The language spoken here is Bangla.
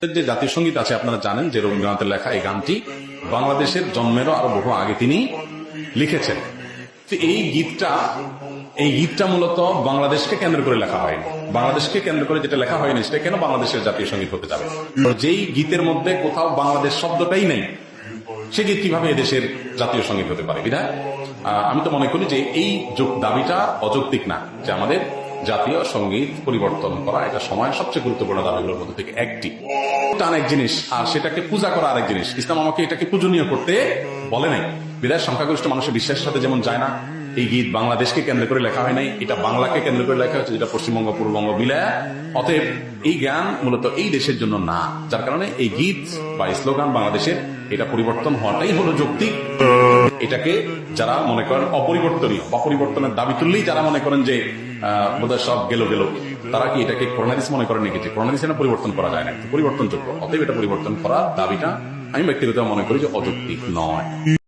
যে জাতীয় সঙ্গীত আছে আপনারা জানেন যে রবীন্দ্রনাথের লেখা এই গানটি বাংলাদেশের জন্মেরও আরো বহু আগে তিনি লিখেছেন। তো এই গীতটা মূলত বাংলাদেশকে কেন্দ্র করে লেখা হয়নি। বাংলাদেশকে কেন্দ্র করে যেটা লেখা হয়নি সেটা কেন বাংলাদেশের জাতীয় সঙ্গীত হতে যাবে? যেই গীতের মধ্যে কোথাও বাংলাদেশ শব্দটাই নেই সে গীত কিভাবে এদেশের জাতীয় সঙ্গীত হতে পারে? বিধায় আমি তো মনে করি যে এই দাবিটা অযৌক্তিক না, যে আমাদের জাতীয় সঙ্গীত পরিবর্তন করা এটা সময়ের সবচেয়ে গুরুত্বপূর্ণ দাবিগুলোর মধ্যে থেকে একটি। এক জিনিস আর সেটাকে পূজা করা আরেক জিনিস। ইসলাম আমাকে এটাকে পূজনীয় করতে বলে নাই। বিধায় সংখ্যাগরিষ্ঠ মানুষের বিশ্বাসের সাথে যেমন যায় না, এই গীত বাংলাদেশকে কেন্দ্র করে লেখা হয় নাই, এটা বাংলাকে কেন্দ্র করে লেখা হয়েছে, যেটা পশ্চিমবঙ্গ পূর্ববঙ্গ মিলায়। অতএব এই গান মূলত এই দেশের জন্য না, যার কারণে এই গীত বা স্লোগান বাংলাদেশের এটা পরিবর্তন হওয়াটাই হলো যৌক্তিক। এটাকে যারা মনে করেন অপরিবর্তনীয় বা পরিবর্তনের দাবি তুললেই যারা মনে করেন যে বোধহয় সব গেল তারা কি এটাকে করোনারিস মনে করেন নাকি যে করোনারিস এটা পরিবর্তন করা যায় না, পরিবর্তনযোগ্য। অতএব এটা পরিবর্তন করা দাবিটা আমি ব্যক্তিগত মনে করি যে অযৌক্তিক নয়।